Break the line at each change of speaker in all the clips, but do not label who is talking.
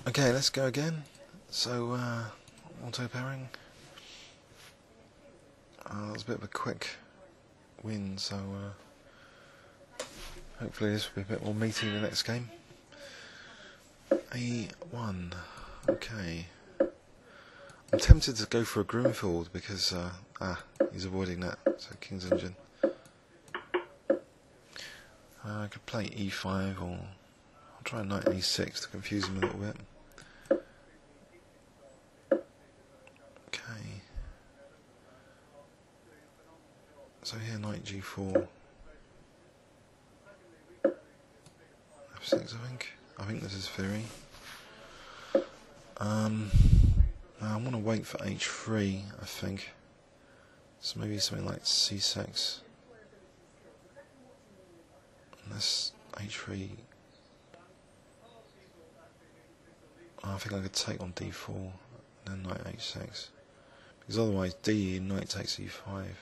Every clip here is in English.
Okay, let's go again. So, auto pairing. That was a bit of a quick win, so hopefully this will be a bit more meaty in the next game. A-1. Okay. I'm tempted to go for a Grimfield because he's avoiding that. So King's Engine. I could play E5 or I'll try Knight E6 to confuse him a little bit. Okay. So here Knight G4. F6 I think this is theory. I want to wait for H3 I think. So maybe something like C6. Unless H3 I think I could take on D4 and then Knight H6. Because otherwise D Knight takes E5.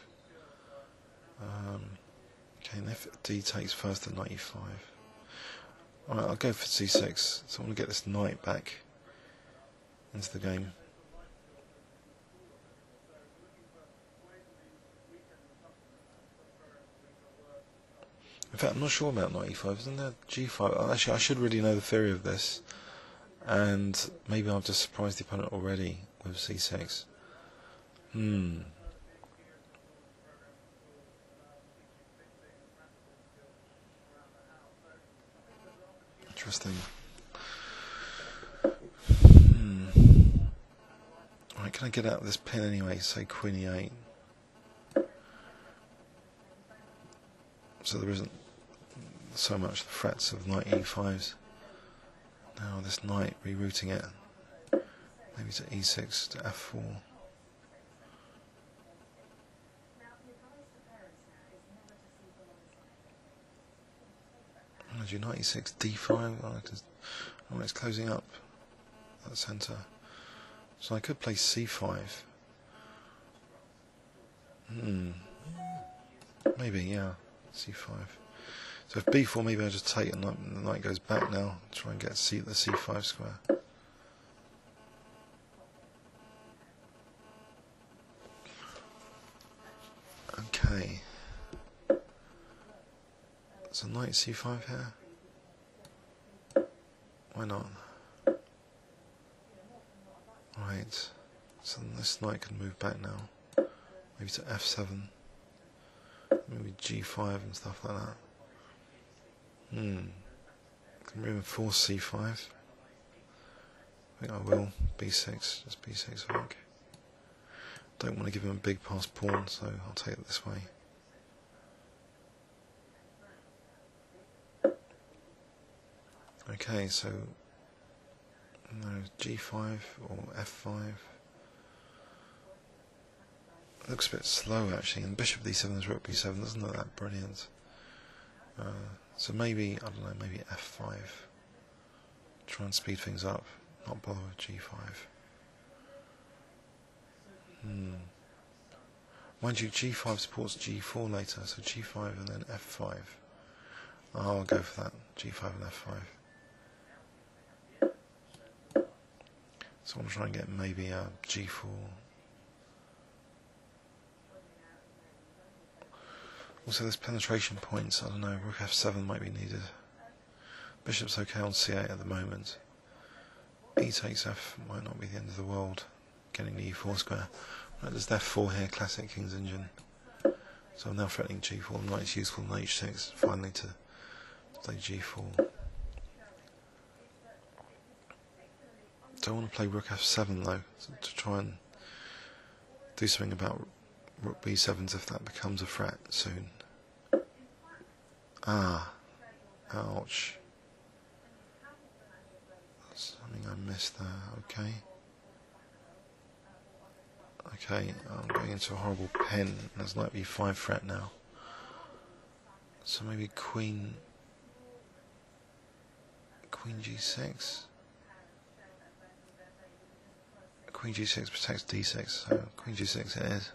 Okay, and if D takes first then Knight E5. Alright, I'll go for C6. So I want to get this Knight back into the game. In fact, I'm not sure about Knight E5. Isn't there G5? Actually, I should really know the theory of this. And maybe I've just surprised the opponent already with C6. Interesting. Alright, can I get out of this pin anyway? Say Queen E8. So there isn't so much the threats of Knight E5s. Now this Knight, rerouting it. Maybe to E6 to F4. I'm going to do Knight E6, D5. Oh, it's closing up that centre. So I could play C5. Maybe, yeah. C5. So if B4, maybe I just take and the knight goes back now. Try and get the C5 square. Okay. So knight C5 here. Why not? Right. So this knight can move back now. Maybe to F7. Maybe G5 and stuff like that. Can reinforce C5. I think I will. B6, just B6 I think. Don't want to give him a big pass pawn, so I'll take it this way. Okay, so no, G5 or F5. It looks a bit slow actually, and Bishop D7 is Rook B7 doesn't look that brilliant. So maybe, I don't know, maybe F5. Try and speed things up, not bother with G5. Mind you, G5 supports G4 later, so G5 and then F5. I'll go for that, G5 and F5. So I'm trying to get maybe a G4. Also there's penetration points, I don't know, Rook F7 might be needed. Bishop's okay on C8 at the moment. E takes F might not be the end of the world, getting the E4 square. Right, there's F4 here, classic King's Engine. So I'm now threatening G4, knight's useful on H6, finally to play G4. Don't want to play Rook F7 though, to try and do something about Rook B7s if that becomes a threat soon. Ouch. Something I missed there, okay. Okay, I'm going into a horrible pin. There's Knight B5 threat now. So maybe Queen G6? Queen G6 protects D6, so Queen G6 it is.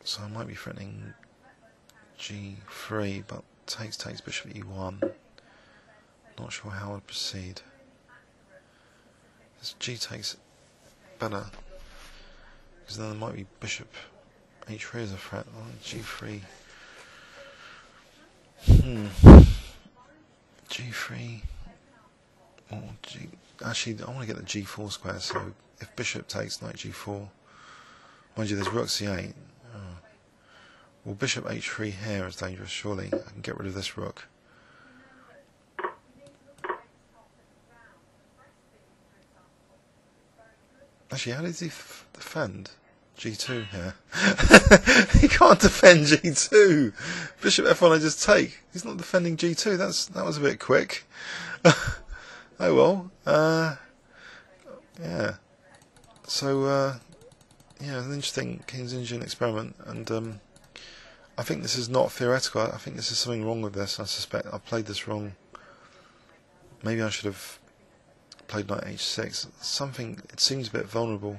So I might be threatening G3, but takes Bishop E1. Not sure how I'd proceed. This G takes better, because then there might be bishop H3 as a threat. Oh, G3. G3 or G. Actually, I want to get the G4 square. So if bishop takes knight G4, mind you, there's rook C8. Oh. Well, bishop H3 here is dangerous. Surely I can get rid of this rook. Actually, how does he defend G2 here? He can't defend G2. Bishop F1 I just take. He's not defending G2. That was a bit quick. Oh well. Yeah. So yeah, an interesting King's Engine experiment, and I think this is not theoretical. I think this is something wrong with this. I suspect I played this wrong. Maybe I should have played knight H6. Something, it seems a bit vulnerable,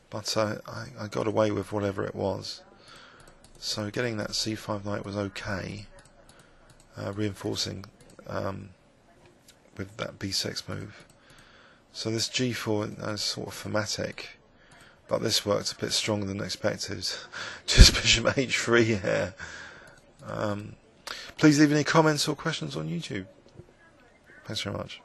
but I got away with whatever it was. So getting that C5 knight was okay, reinforcing with that B6 move. So this G4 is sort of thematic, but this worked a bit stronger than expected. Just bishop H3 here. Please leave any comments or questions on YouTube. Thanks very much.